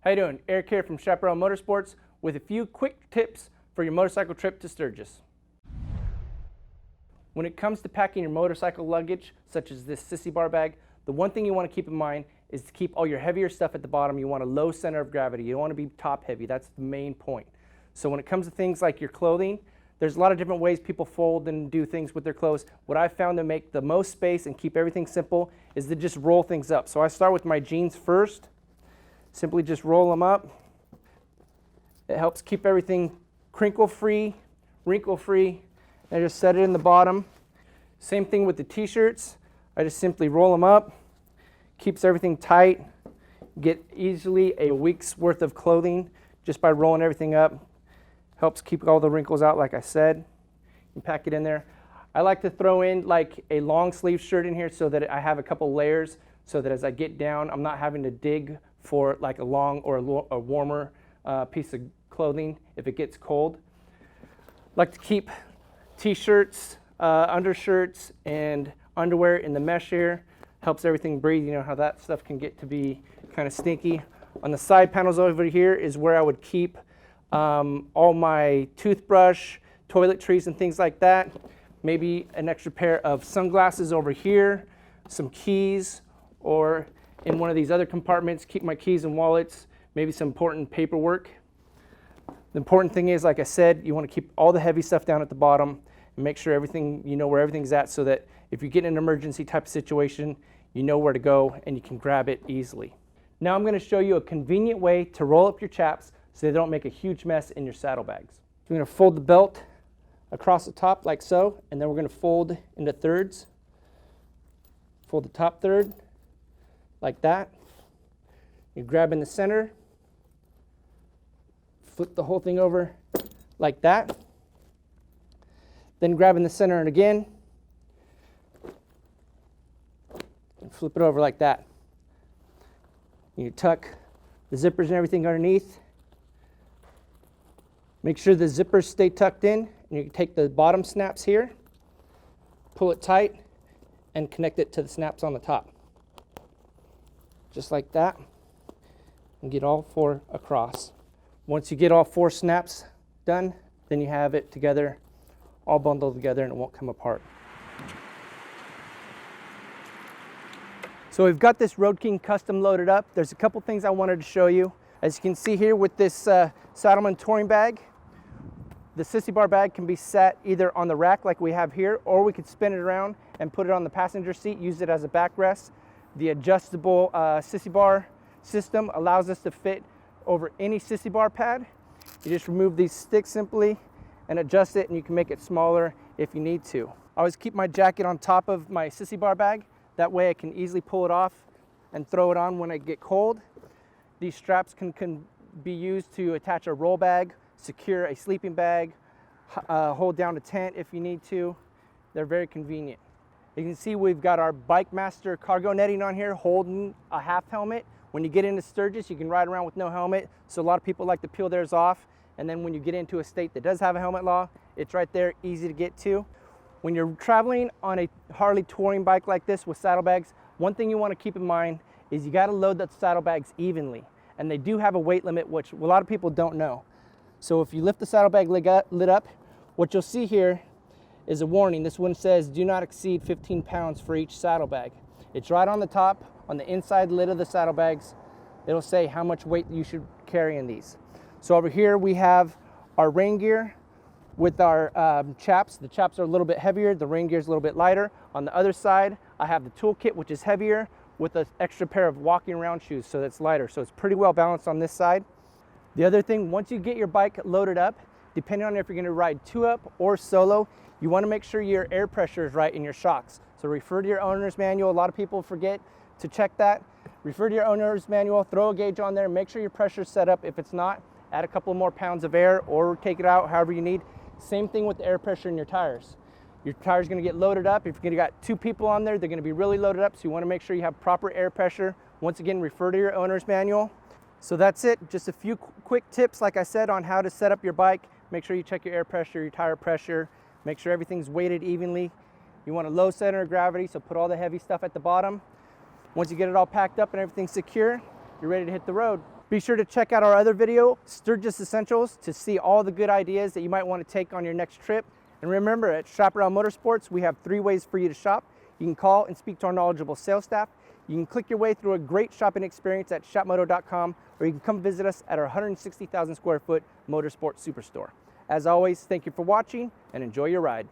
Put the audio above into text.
How you doing? Eric here from Chaparral Motorsports with a few quick tips for your motorcycle trip to Sturgis. When it comes to packing your motorcycle luggage, such as this sissy bar bag, the one thing you want to keep in mind is to keep all your heavier stuff at the bottom. You want a low center of gravity. You don't want to be top heavy. That's the main point. So when it comes to things like your clothing, there's a lot of different ways people fold and do things with their clothes. What I've found to make the most space and keep everything simple is to just roll things up. So I start with my jeans first. Simply just roll them up. It helps keep everything crinkle-free, wrinkle-free, and I just set it in the bottom. Same thing with the t-shirts. I just simply roll them up. Keeps everything tight. Get easily a week's worth of clothing just by rolling everything up. Helps keep all the wrinkles out, like I said. You can pack it in there. I like to throw in like a long sleeve shirt in here so that I have a couple layers so that as I get down, I'm not having to dig for like a long or a warmer piece of clothing if it gets cold. Like to keep t-shirts, undershirts, and underwear in the mesh here. Helps everything breathe. You know how that stuff can get to be kind of stinky. On the side panels over here is where I would keep all my toothbrush, toiletries, and things like that. Maybe an extra pair of sunglasses over here, some keys, or in one of these other compartments, keep my keys and wallets, maybe some important paperwork. The important thing is, like I said, you want to keep all the heavy stuff down at the bottom and make sure everything, you know where everything's at so that if you get in an emergency type of situation, you know where to go and you can grab it easily. Now I'm going to show you a convenient way to roll up your chaps so they don't make a huge mess in your saddlebags. We're going to fold the belt across the top like so, and then we're going to fold into thirds. Fold the top third like that. You grab in the center, flip the whole thing over like that. Then grab in the center and again, and flip it over like that. You tuck the zippers and everything underneath. Make sure the zippers stay tucked in, and you can take the bottom snaps here, pull it tight, and connect it to the snaps on the top. Just like that, and get all four across. Once you get all four snaps done, then you have it together, all bundled together, and it won't come apart. So we've got this Road King custom loaded up. There's a couple things I wanted to show you. As you can see here with this Saddleman touring bag, the sissy bar bag can be set either on the rack like we have here, or we could spin it around and put it on the passenger seat, use it as a backrest. The adjustable sissy bar system allows us to fit over any sissy bar pad. You just remove these sticks simply and adjust it, and you can make it smaller if you need to. I always keep my jacket on top of my sissy bar bag. That way I can easily pull it off and throw it on when I get cold. These straps can be used to attach a roll bag, secure a sleeping bag, hold down a tent if you need to. They're very convenient. You can see we've got our Bike Master cargo netting on here holding a half helmet. When you get into Sturgis, you can ride around with no helmet. So a lot of people like to peel theirs off. And then when you get into a state that does have a helmet law, it's right there, easy to get to. When you're traveling on a Harley touring bike like this with saddlebags, one thing you want to keep in mind is you got to load the saddlebags evenly. And they do have a weight limit, which a lot of people don't know. So if you lift the saddlebag lid up, what you'll see here is a warning. This one says do not exceed 15 pounds for each saddlebag. It's right on the top, on the inside lid of the saddlebags. It'll say how much weight you should carry in these. So over here we have our rain gear with our chaps. The chaps are a little bit heavier, the rain gear is a little bit lighter. On the other side, I have the toolkit, which is heavier, with an extra pair of walking around shoes, so that's lighter. So it's pretty well balanced on this side. The other thing, once you get your bike loaded up, depending on if you're going to ride two-up or solo, you want to make sure your air pressure is right in your shocks. So refer to your owner's manual. A lot of people forget to check that. Refer to your owner's manual, throw a gauge on there, make sure your pressure is set up. If it's not, add a couple more pounds of air or take it out however you need. Same thing with the air pressure in your tires. Your tire's going to get loaded up. If you've got two people on there, they're going to be really loaded up, so you want to make sure you have proper air pressure. Once again, refer to your owner's manual. So that's it. Just a few quick tips, like I said, on how to set up your bike. Make sure you check your air pressure, your tire pressure. Make sure everything's weighted evenly. You want a low center of gravity, so put all the heavy stuff at the bottom. Once you get it all packed up and everything's secure, you're ready to hit the road. Be sure to check out our other video, Sturgis Essentials, to see all the good ideas that you might want to take on your next trip. And remember, at Chaparral Motorsports, we have 3 ways for you to shop. You can call and speak to our knowledgeable sales staff. You can click your way through a great shopping experience at shopmoto.com, or you can come visit us at our 160,000 square foot Motorsport Superstore. As always, thank you for watching and enjoy your ride.